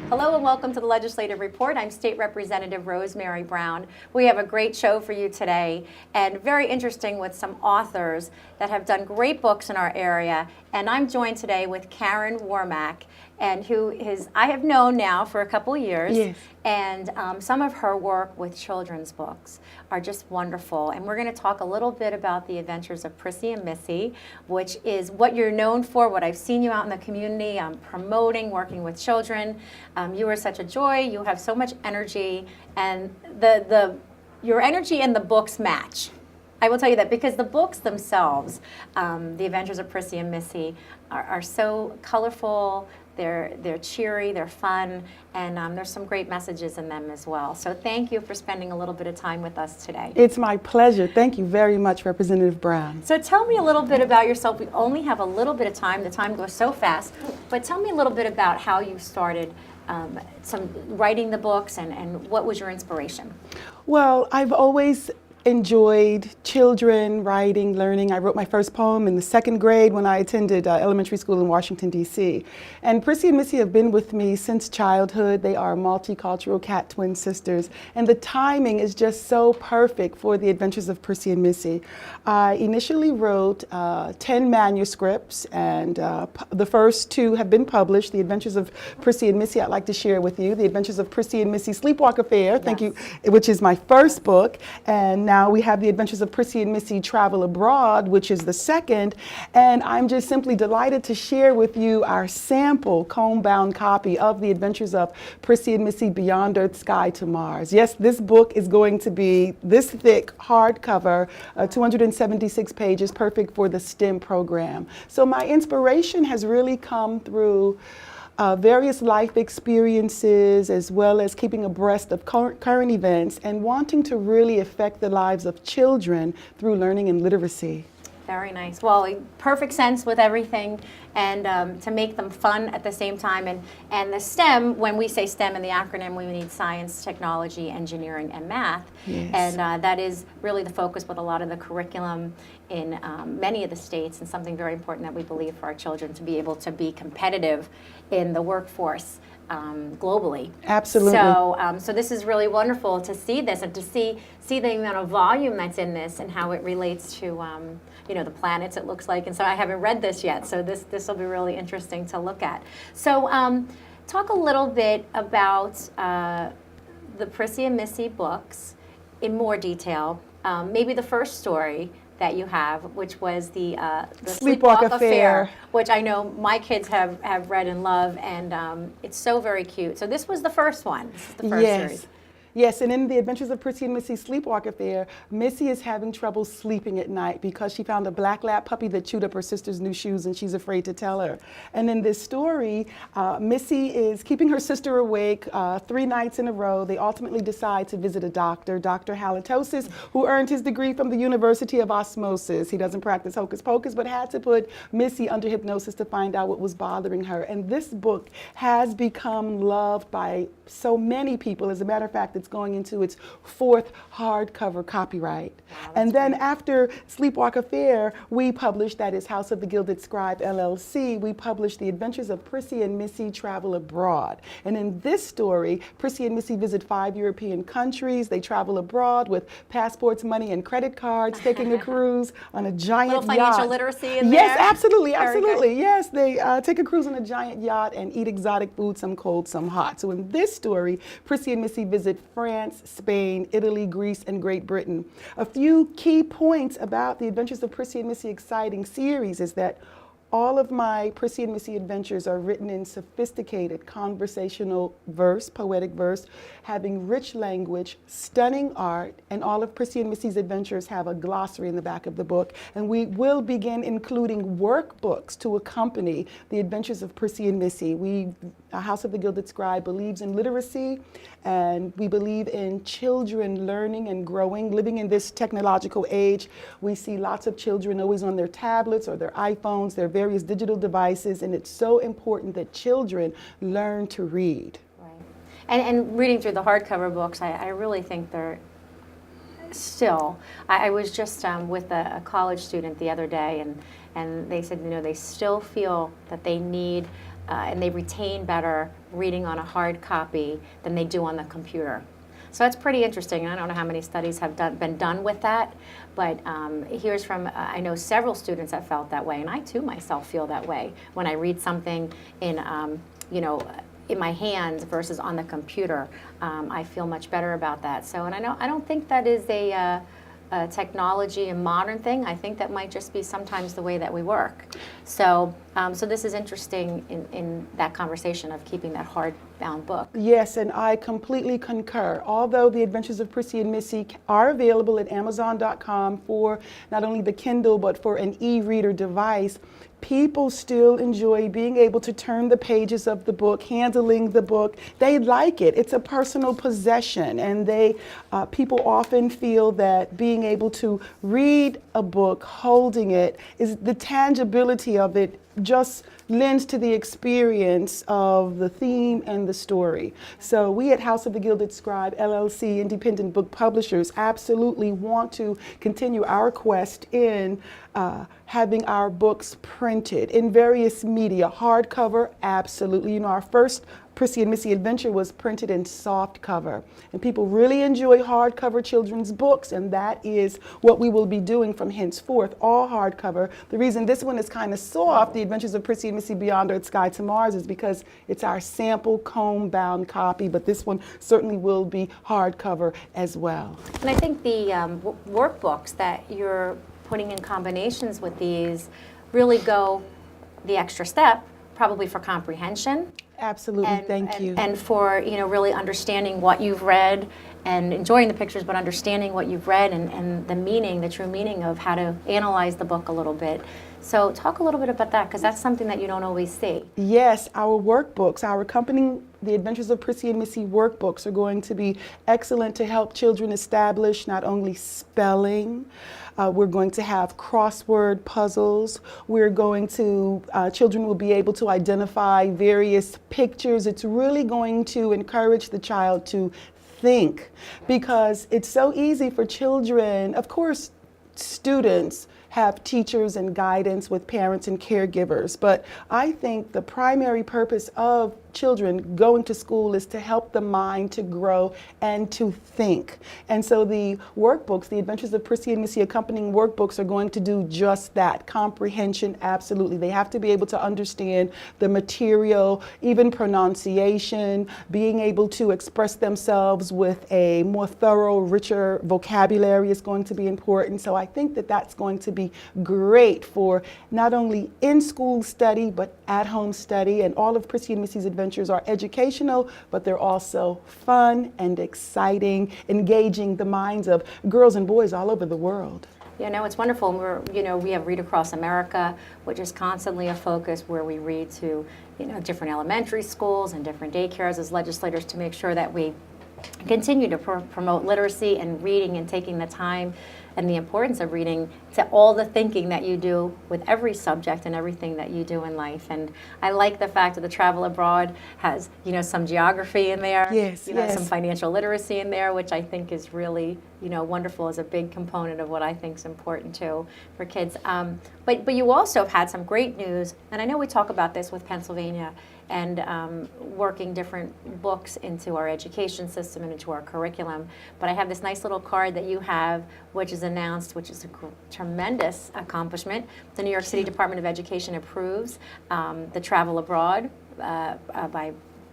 Hello and welcome to the Legislative Report. I'm State Representative Rosemary Brown. We have a great show for you today and very interesting with some authors that have done great books in our area. And I'm joined today with Elise Wormack, and I have known now for a couple of years. Yes. And some of her work with children's books are just wonderful. And we're going to talk a little bit about the adventures of Prissy and Missy, which is what you're known for, what I've seen you out in the community promoting, working with children. You are such a joy. You have so much energy, and your energy and the books match. I will tell you that because the books themselves, The Adventures of Prissy and Missy, are so colorful. They're cheery, they're fun, and there's some great messages in them as well. So thank you for spending a little bit of time with us today. It's my pleasure. Thank you very much, Representative Brown. So tell me a little bit about yourself. We only have a little bit of time. The time goes so fast. But tell me a little bit about how you started writing the books and what was your inspiration? Well, I've always enjoyed children, writing, learning. I wrote my first poem in the second grade when I attended elementary school in Washington, D.C. And Prissy and Missy have been with me since childhood. They are multicultural cat twin sisters, and the timing is just so perfect for the adventures of Prissy and Missy. I initially wrote 10 manuscripts, and the first 2 have been published. The Adventures of Prissy and Missy I'd like to share with you. The Adventures of Prissy and Missy Sleepwalk Affair, yes. Thank you, which is my first book. And now we have The Adventures of Prissy and Missy Travel Abroad, which is the second, and I'm just simply delighted to share with you our sample comb-bound copy of The Adventures of Prissy and Missy Beyond Earth Sky to Mars. Yes, this book is going to be this thick, hardcover, 276 pages, perfect for the STEM program. So my inspiration has really come through various life experiences, as well as keeping abreast of current events and wanting to really affect the lives of children through learning and literacy. Very nice. Well, perfect sense with everything, and to make them fun at the same time. And the STEM, when we say STEM in the acronym, we need science, technology, engineering, and math. Yes. And that is really the focus with a lot of the curriculum in many of the states, and something very important that we believe for our children to be able to be competitive in the workforce globally. Absolutely. So this is really wonderful to see this and to see the amount of volume that's in this and how it relates to the planets, it looks like. And so I haven't read this yet, so this will be really interesting to look at. So talk a little bit about the Prissy and Missy books in more detail. Maybe the first story that you have, which was the Sleepwalk Affair, which I know my kids have read and love, and it's so very cute. So this was the first one. This is the first series. Yes, and in The Adventures of Prissy and Missy Sleepwalk Affair, Missy is having trouble sleeping at night because she found a black lab puppy that chewed up her sister's new shoes, and she's afraid to tell her. And in this story, Missy is keeping her sister awake 3 nights in a row. They ultimately decide to visit a doctor, Dr. Halitosis, who earned his degree from the University of Osmosis. He doesn't practice hocus pocus, but had to put Missy under hypnosis to find out what was bothering her. And this book has become loved by so many people. As a matter of fact, it's going into its 4th hardcover copyright. Wow, and then great. After Sleepwalk Affair, we published, that is House of the Gilded Scribe LLC, we published The Adventures of Prissy and Missy Travel Abroad. And in this story, Prissy and Missy visit 5 European countries. They travel abroad with passports, money, and credit cards, taking a cruise on a giant yacht. Little financial literacy in there. Yes, absolutely, absolutely. Yes, they take a cruise on a giant yacht and eat exotic food, some cold, some hot. So in this story, Prissy and Missy visit France, Spain, Italy, Greece, and Great Britain. A few key points about the Adventures of Prissy and Missy exciting series is that all of my Prissy and Missy adventures are written in sophisticated conversational verse, poetic verse, having rich language, stunning art, and all of Prissy and Missy's adventures have a glossary in the back of the book. And we will begin including workbooks to accompany the Adventures of Prissy and Missy. House of the Gilded Scribe believes in literacy, and we believe in children learning and growing, living in this technological age. We see lots of children always on their tablets or their iPhones, their various digital devices, and it's so important that children learn to read. Right. And reading through the hardcover books, I really think they're still, I was just with a college student the other day, and they said, they still feel that they need and they retain better reading on a hard copy than they do on the computer. So that's pretty interesting, and I don't know how many studies have been done with that, but here's from, I know several students have felt that way, and I too myself feel that way when I read something in, you know, in my hands versus on the computer. I feel much better about that. So, and I don't think that is a technology and modern thing. I think that might just be sometimes the way that we work. So, so this is interesting in that conversation of keeping that hardbound book. Yes, and I completely concur. Although The Adventures of Prissy and Missy are available at Amazon.com for not only the Kindle but for an e-reader device, people still enjoy being able to turn the pages of the book, handling the book. They like it. It's a personal possession, and people often feel that being able to read a book, holding it, is the tangibility of it just lends to the experience of the theme and the story. So we at House of the Gilded Scribe, LLC, independent book publishers, absolutely want to continue our quest in having our books printed in various media. Hardcover, absolutely. You know, our first Prissy and Missy adventure was printed in soft cover, and people really enjoy hardcover children's books, and that is what we will be doing from henceforth, all hardcover. The reason this one is kind of soft, The Adventures of Prissy and Missy Beyond Earth, Sky to Mars, is because it's our sample comb-bound copy, but this one certainly will be hardcover as well. And I think the workbooks that you're putting in combinations with these really go the extra step, probably for comprehension. Absolutely, thank you. And for, you know, really understanding what you've read and enjoying the pictures, but understanding what you've read and the meaning, the true meaning of how to analyze the book a little bit. So talk a little bit about that, because that's something that you don't always see. Yes, our workbooks, our accompanying The Adventures of Prissy and Missy workbooks are going to be excellent to help children establish not only spelling, we're going to have crossword puzzles. We're going to, children will be able to identify various pictures. It's really going to encourage the child to think, because it's so easy for children, of course, students have teachers and guidance with parents and caregivers, but I think the primary purpose of children going to school is to help the mind to grow and to think. And so the workbooks, The Adventures of Prissy and Missy accompanying workbooks, are going to do just that. Comprehension, absolutely. They have to be able to understand the material, even pronunciation, being able to express themselves with a more thorough, richer vocabulary is going to be important. So I think that that's going to be great for not only in-school study, but at-home study. And all of Prissy and Missy's adventures are educational, but they're also fun and exciting, engaging the minds of girls and boys all over the world. You know, it's wonderful. We have Read Across America, which is constantly a focus where we read to, different elementary schools and different daycares as legislators to make sure that we continue to promote literacy and reading and taking the time and the importance of reading to all the thinking that you do with every subject and everything that you do in life. And I like the fact that the travel abroad has, some geography in there. Yes, have some financial literacy in there, which I think is really, wonderful as a big component of what I think is important too for kids. But you also have had some great news, and I know we talk about this with Pennsylvania and working different books into our education system and into our curriculum. But I have this nice little card that you have, which is announced, which is a tremendous accomplishment. The New York City Department of Education approves the travel abroad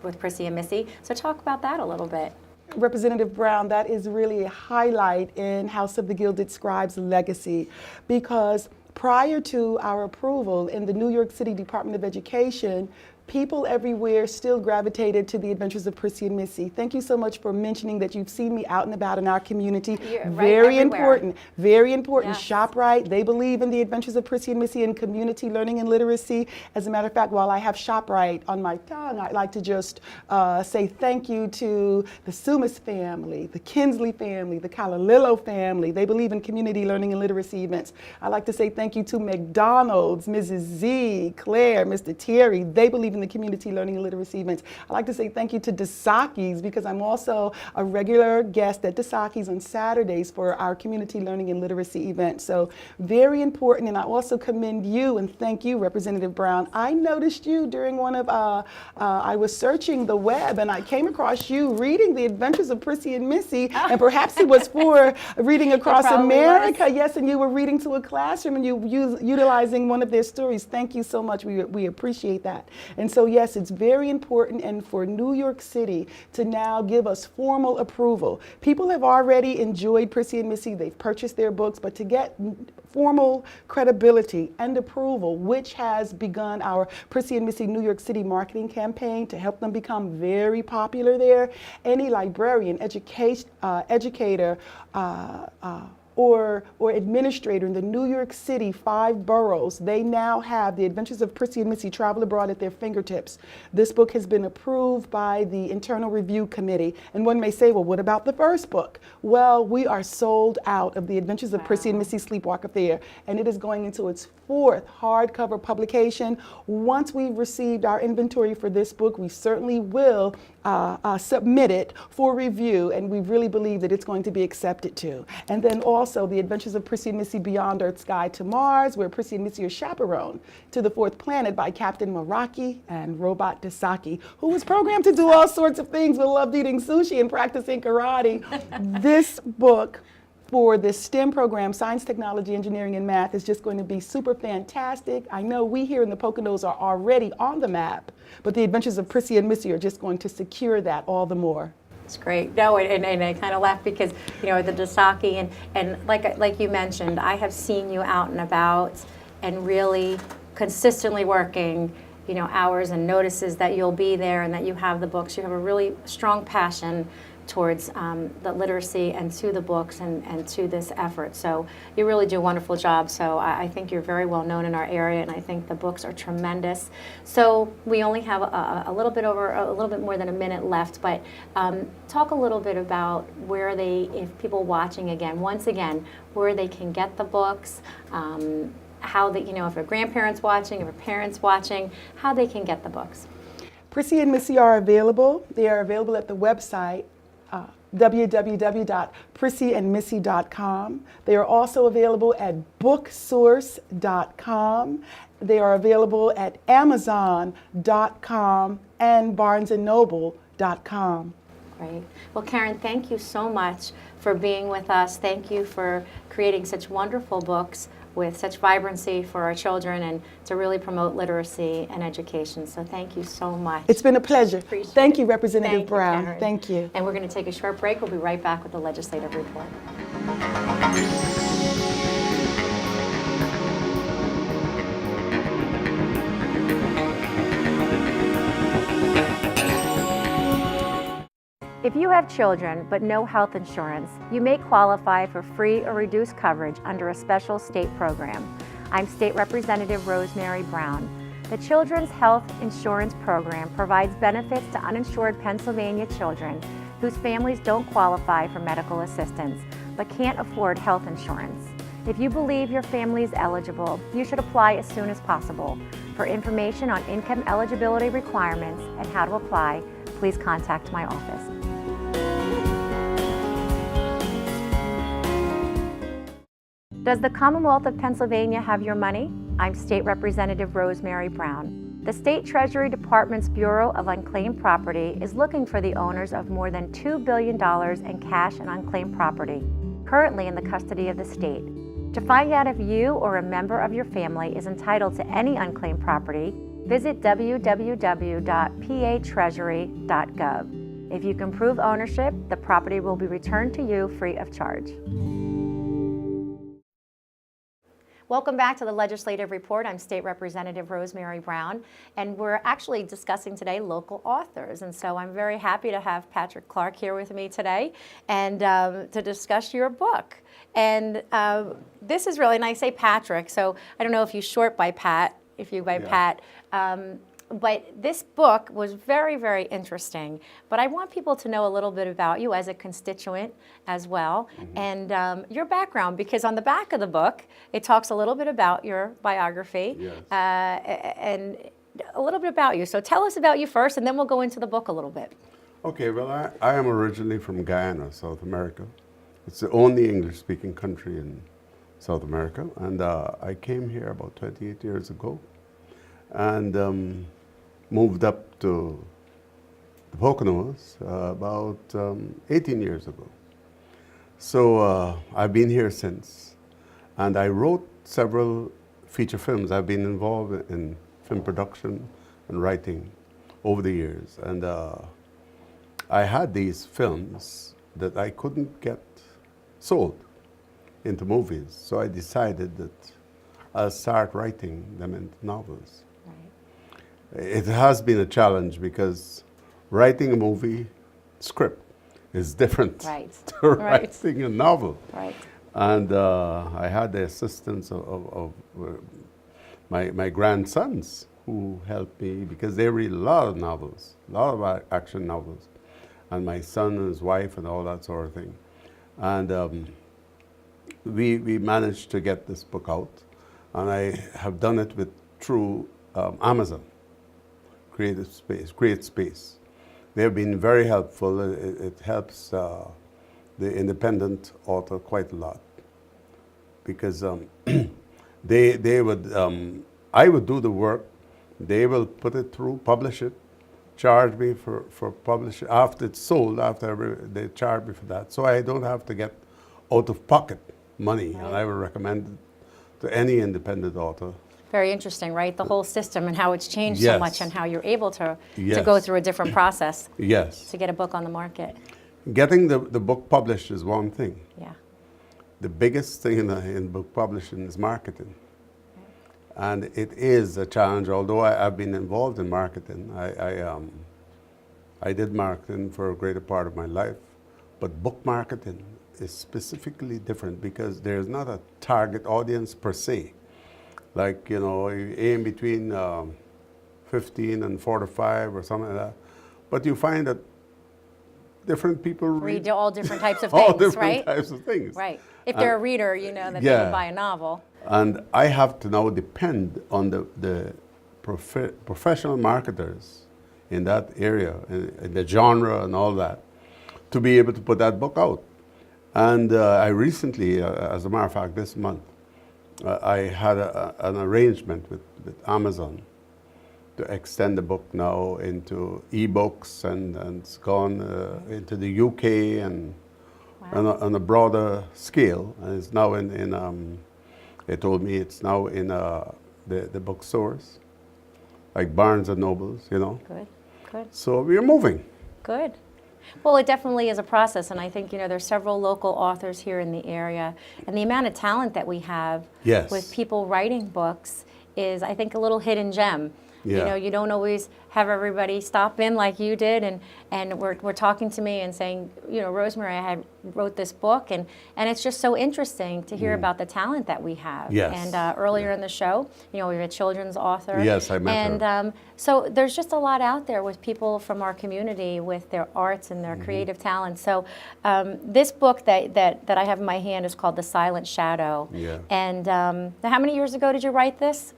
with Prissy and Missy. So talk about that a little bit. Representative Brown, that is really a highlight in House of the Gilded Scribe's legacy, because prior to our approval in the New York City Department of Education, people everywhere still gravitated to The Adventures of Prissy and Missy. Thank you so much for mentioning that you've seen me out and about in our community. Very important, very important. Yes. ShopRite, they believe in The Adventures of Prissy and Missy and community learning and literacy. As a matter of fact, while I have ShopRite on my tongue, I'd like to just say thank you to the Sumas family, the Kinsley family, the Calalillo family. They believe in community learning and literacy events. I'd like to say thank you to McDonald's, Mrs. Z, Claire, Mr. Terry. They believe believe in the community learning and literacy events. I'd like to say thank you to DeSaki's, because I'm also a regular guest at DeSaki's on Saturdays for our community learning and literacy event. So very important, and I also commend you and thank you, Representative Brown. I noticed you during one of, I was searching the web and I came across you reading The Adventures of Prissy and Missy, and perhaps it was for Reading Across America. Yes, and you were reading to a classroom and you utilizing one of their stories. Thank you so much. We appreciate that. And so yes, it's very important, and for New York City to now give us formal approval. People have already enjoyed Prissy and Missy. They've purchased their books, but to get formal credibility and approval, which has begun our Prissy and Missy New York City marketing campaign to help them become very popular there. Any librarian, educator, or administrator in the New York City 5 boroughs, they now have The Adventures of Prissy and Missy Travel Abroad at their fingertips. This book has been approved by the Internal Review Committee. And one may say, well, what about the first book? Well, we are sold out of The Adventures of Prissy and Missy Sleepwalk Affair, and it is going into its 4th hardcover publication. Once we've received our inventory for this book, we certainly will submit it for review, and we really believe that it's going to be accepted too. And then also The Adventures of Prissy and Missy Beyond Earth's Guide to Mars, where Prissy and Missy are chaperoned to the 4th planet by Captain Meraki and Robot Dasaki, who was programmed to do all sorts of things but loved eating sushi and practicing karate. This book for this STEM program, Science, Technology, Engineering, and Math, is just going to be super fantastic. I know we here in the Poconos are already on the map, but The Adventures of Prissy and Missy are just going to secure that all the more. It's great. No, and I kind of laugh because, you know, the Dasaki, and like you mentioned, I have seen you out and about and really consistently working, you know, hours, and notices that you'll be there and that you have the books. You have a really strong passion towards the literacy and to the books and to this effort. So you really do a wonderful job. So I think you're very well known in our area, and I think the books are tremendous. So we only have a little bit more than a minute left, but talk a little bit about where if people watching once again, where they can get the books, how they, you know, if a grandparent's watching, if a parent's watching, how they can get the books. Prissy and Missy are available. They are available at the website www.prissyandmissy.com. They are also available at booksource.com. They are available at amazon.com and barnesandnoble.com. Great. Well, Karen, thank you so much for being with us. Thank you for creating such wonderful books with such vibrancy for our children and to really promote literacy and education. So thank you so much. It's been a pleasure. Thank you, Representative Thank Brown. you, Karen. Thank you. And we're going to take a short break. We'll be right back with the legislative report. If you have children but no health insurance, you may qualify for free or reduced coverage under a special state program. I'm State Representative Rosemary Brown. The Children's Health Insurance Program provides benefits to uninsured Pennsylvania children whose families don't qualify for medical assistance but can't afford health insurance. If you believe your family is eligible, you should apply as soon as possible. For information on income eligibility requirements and how to apply, please contact my office. Does the Commonwealth of Pennsylvania have your money? I'm State Representative Rosemary Brown. The State Treasury Department's Bureau of Unclaimed Property is looking for the owners of more than $2 billion in cash and unclaimed property, currently in the custody of the state. To find out if you or a member of your family is entitled to any unclaimed property, visit www.patreasury.gov. If you can prove ownership, the property will be returned to you free of charge. Welcome back to the Legislative Report. I'm State Representative Rosemary Brown, and we're actually discussing today local authors. And so I'm very happy to have Patrick Clarke here with me today and to discuss your book. And this is really, and I say Patrick, so I don't know if you short by Pat, Pat. But this book was very, very interesting. But I want people to know a little bit about you as a constituent as well, and your background, because on the back of the book, it talks a little bit about your biography. Yes. And a little bit about you. So tell us about you first, and then we'll go into the book a little bit. Okay, well, I am originally from Guyana, South America. It's the only English-speaking country in South America, and I came here about 28 years ago, and moved up to the Poconos about 18 years ago. So I've been here since, and I wrote several feature films. I've been involved in film production and writing over the years, and I had these films that I couldn't get sold into movies, so I decided that I'll start writing them into novels. Right. It has been a challenge because writing a movie script is different Right. to Right. writing a novel. Right. And I had the assistance of my grandsons who helped me because they read a lot of novels, a lot of action novels, and my son and his wife and all that sort of thing. And we managed to get this book out, and I have done it through Amazon, Create Space. They've been very helpful. It helps the independent author quite a lot because they would, I would do the work, they will put it through, publish it, charge me for publishing. After it's sold, they charge me for that. So I don't have to get out of pocket money, Right. and I would recommend it to any independent author. Very interesting, right? The whole system and how it's changed so Yes. much, and how you're able to Yes. go through a different process Yes. to get a book on the market. Getting the book published is one thing. Yeah. The biggest thing in book publishing is marketing. And it is a challenge, although I've been involved in marketing. I did marketing for a greater part of my life, but book marketing is specifically different because there's not a target audience per se. Like, you know, you aim between 15 and 45 or something like that. But you find that different people Read all different types of things, all different right? types of things. Right. If they're a reader, you know that they yeah. would buy a novel. And I have to now depend on the professional marketers in that area, in the genre and all that, to be able to put that book out. And I recently, as a matter of fact, this month, I had an arrangement with Amazon to extend the book now into e-books, and it's gone into the UK and Wow. on a broader scale. And it's now they told me it's now in the bookstores, like Barnes and Nobles, you know. Good. Good. So we're moving. Good. Well, it definitely is a process, and I think, you know, there's several local authors here in the area, and the amount of talent that we have Yes. with people writing books is, I think, a little hidden gem. You Yeah. know, you don't always have everybody stop in like you did, and were talking to me and saying, you know, Rosemary, I wrote this book, and it's just so interesting to hear about the talent that we have. Yes. And earlier in the show, you know, we have a children's author. Yes, I met her. And so there's just a lot out there with people from our community with their arts and their creative talents. So this book that I have in my hand is called The Silent Shadow. Yeah. And now how many years ago did you write this?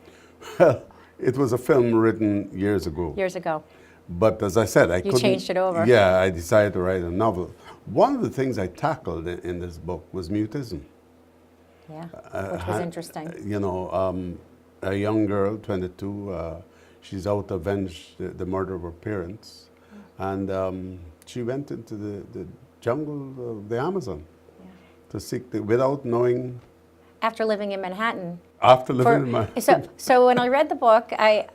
It was a film written years ago. Years ago. But as I said, I couldn't. changed it over. Yeah, I decided to write a novel. One of the things I tackled in this book was mutism. Yeah, which was interesting. You know, a young girl, 22, she's out to avenge the murder of her parents. And she went into the jungle of the Amazon to seek without knowing. After living in Manhattan. After living in my. So when I read the book, I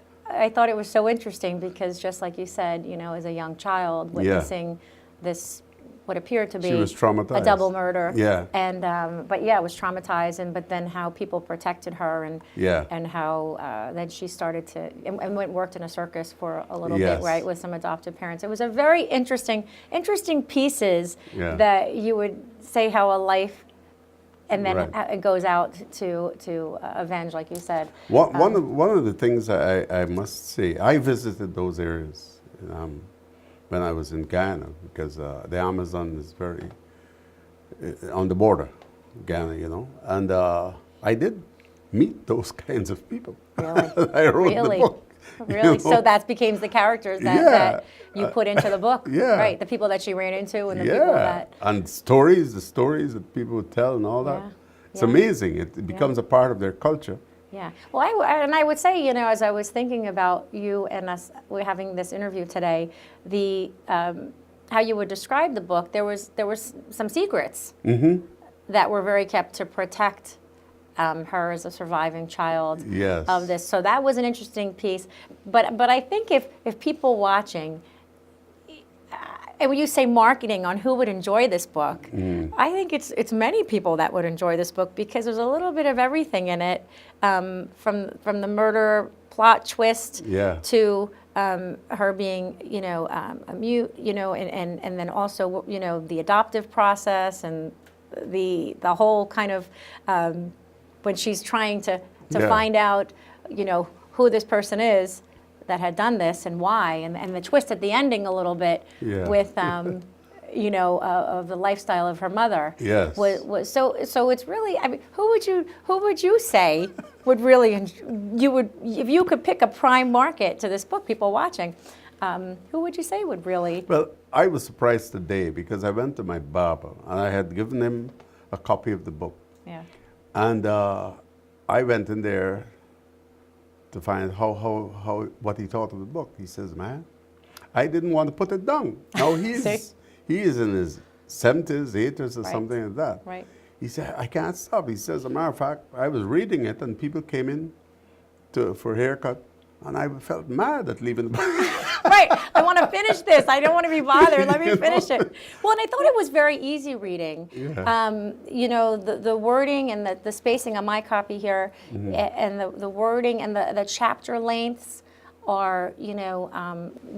thought it was so interesting because just like you said, you know, as a young child witnessing this, what appeared to be She was traumatized. a double murder. Yeah. And but yeah, it was traumatizing. But then how people protected her and how then she started to and went and worked in a circus for a little Yes. bit, right, with some adoptive parents. It was a very interesting pieces Yeah. that you would say how a life. And then Right. it goes out to avenge, like you said. One of the things I must say, I visited those areas when I was in Guyana because the Amazon is very on the border, Guyana, you know, and I did meet those kinds of people. Really? I wrote Really? the book. Really? know? So that became the characters that, Yeah. that you put into the book? Yeah. Right, the people that she ran into and the people that... And the stories that people tell and all that. Yeah, It's yeah. amazing. It becomes a part of their culture. Yeah. Well, I would say, you know, as I was thinking about you and us, we're having this interview today, the how you would describe the book, there was some secrets that were very kept to protect her as a surviving child Yes. of this. So that was an interesting piece. But I think if people watching, and when you say marketing on who would enjoy this book, I think it's many people that would enjoy this book because there's a little bit of everything in it, from the murder plot twist Yeah. to her being, you know, a mute, you know, and then also, you know, the adoptive process and the whole kind of when she's trying to Yeah. find out, you know, who this person is that had done this and why, and the twist at the ending a little bit Yeah. with, you know, of the lifestyle of her mother. Yes. Was so it's really, I mean, who would you say would really, you would, if you could pick a prime market to this book, people watching, who would you say would really? Well, I was surprised today because I went to my barber and I had given him a copy of the book. Yeah. And I went in there to find what he thought of the book. He says, "Man, I didn't want to put it down." Now he is in his 70s, 80s, or Right. something like that. Right. He said, "I can't stop." He says, "As a matter of fact, I was reading it and people came in for a haircut, and I felt mad at leaving the book." Right. I want to finish this. I don't want to be bothered. Let me finish it. Well, and I thought it was very easy reading. Yeah. You know, the wording and the spacing on my copy here, and the wording and the chapter lengths are, you know,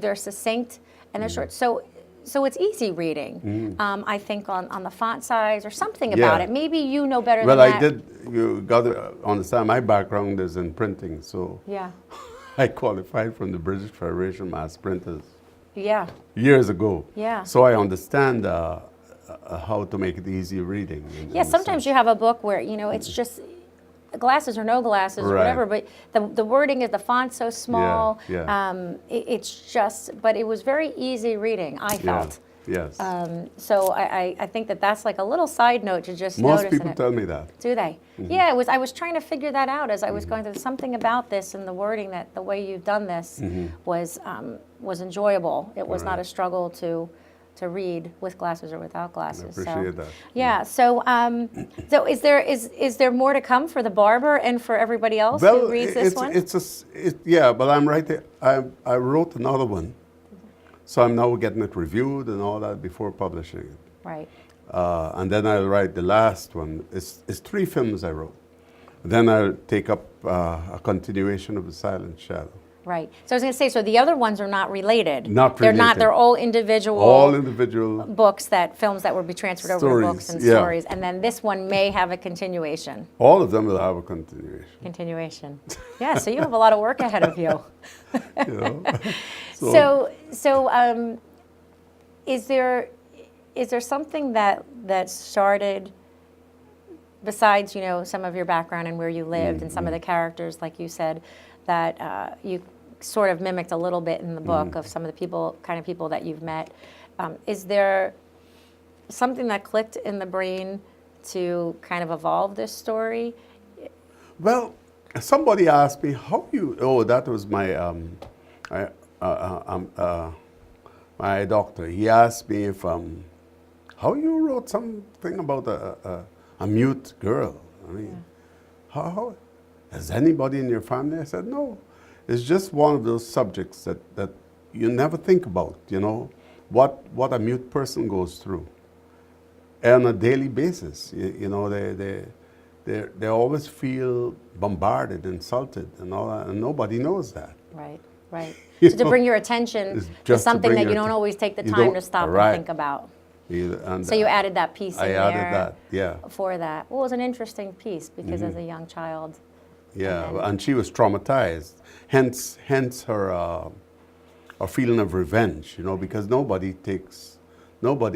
they're succinct and they're short. So it's easy reading. I think on the font size or something about Yeah. it. Maybe you know better Well, than that. you got to understand my background is in printing, so Yeah. I qualified from the British Federation of Mass Printers Yeah. years ago. Yeah. So I understand how to make it easy reading. Yeah, sometimes you have a book where, you know, it's just glasses or no glasses or Right. whatever, but the wording is, the font's so small. Yeah. It's just, but it was very easy reading, I felt. Yes. So I think that's like a little side note to just Most notice people it. tell me that. Do they? Yeah, I was trying to figure that out as I was going through something about this and the wording, that the way you've done this was enjoyable. It was not a struggle to read with glasses or without glasses. I appreciate that. Yeah. So so is there more to come for the barber and for everybody else who reads this one? Yeah, but I'm right there. I wrote another one, so I'm now getting it reviewed and all that before publishing it. Right. And then I'll write the last one. It's 3 films I wrote. Then I'll take up a continuation of The Silent Shadow. Right. So I was going to say, so the other ones are not related. Not They're not. related. They're all individual. All individual books films that will be transferred over to Stories, books and yeah. stories, and then this one may have a continuation. All of them will have a continuation. Yeah, so you have a lot of work ahead of you. You know? So is there something that started, besides, you know, some of your background and where you lived and some of the characters, like you said, that you sort of mimicked a little bit in the book of some of the kind of people that you've met. Is there something that clicked in the brain to kind of evolve this story? Well, somebody asked me, how you, that was my, my doctor. He asked me if, how you wrote something about a mute girl. I mean, how, has anybody in your family? I said, no. It's just one of those subjects that you never think about, you know, what a mute person goes through on a daily basis. You know, they always feel bombarded, insulted, and all that, and nobody knows that. Right, right. You So to know, bring your attention it's to just to something bring that you your don't atten- always take the you time don't- to stop right. and think about. And, So you added that piece in I there. added that, yeah. For that. Well, it was an interesting piece because as a young child. Yeah, And and she was traumatized. Hence her feeling of revenge, you know, because nobody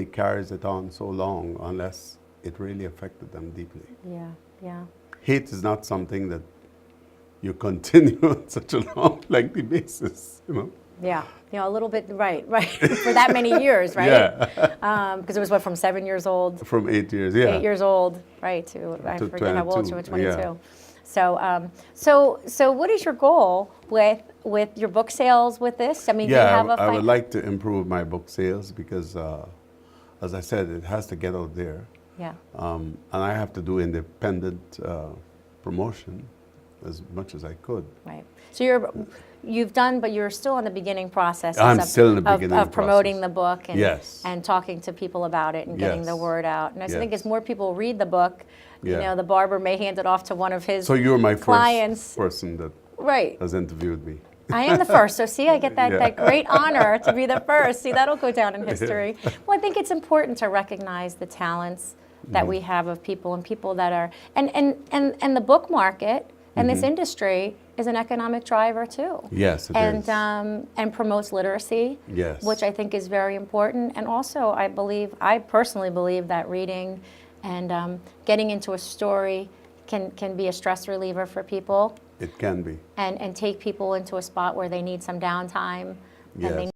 carries it on so long unless it really affected them deeply. Yeah, yeah. Hate is not something that you continue on such a long, lengthy basis, you know. Yeah, you know, a little bit, right, for that many years, right? Yeah. Because it was what, from 7 years old, From 8 years, yeah. 8 years old, right, to, I To forget how old you were, 22, 22. yeah. So what is your goal with your book sales with this? I mean, do you Yeah, have a I would like to improve my book sales because, as I said, it has to get out there. Yeah. And I have to do independent promotion as much as I could. Right. So you've done, but you're still in the beginning process. I'm still in the beginning of promoting process. the book and Yes. and talking to people about it and getting the Yes. word out. And I think Yes. as more people read the book, you Yeah. know, the barber may hand it off to one of his So you're my clients. first person that Right. has interviewed me. I am the first. So see, I get that, Yeah. that great honor to be the first. See, that'll go down in history. Well, I think it's important to recognize the talents that we have of people and people that are, and the book market and this industry is an economic driver too. Yes, it is. And promotes literacy, Yes. which I think is very important. And also, I personally believe that reading and getting into a story can be a stress reliever for people It can be. and take people into a spot where they need some downtime and Yes. they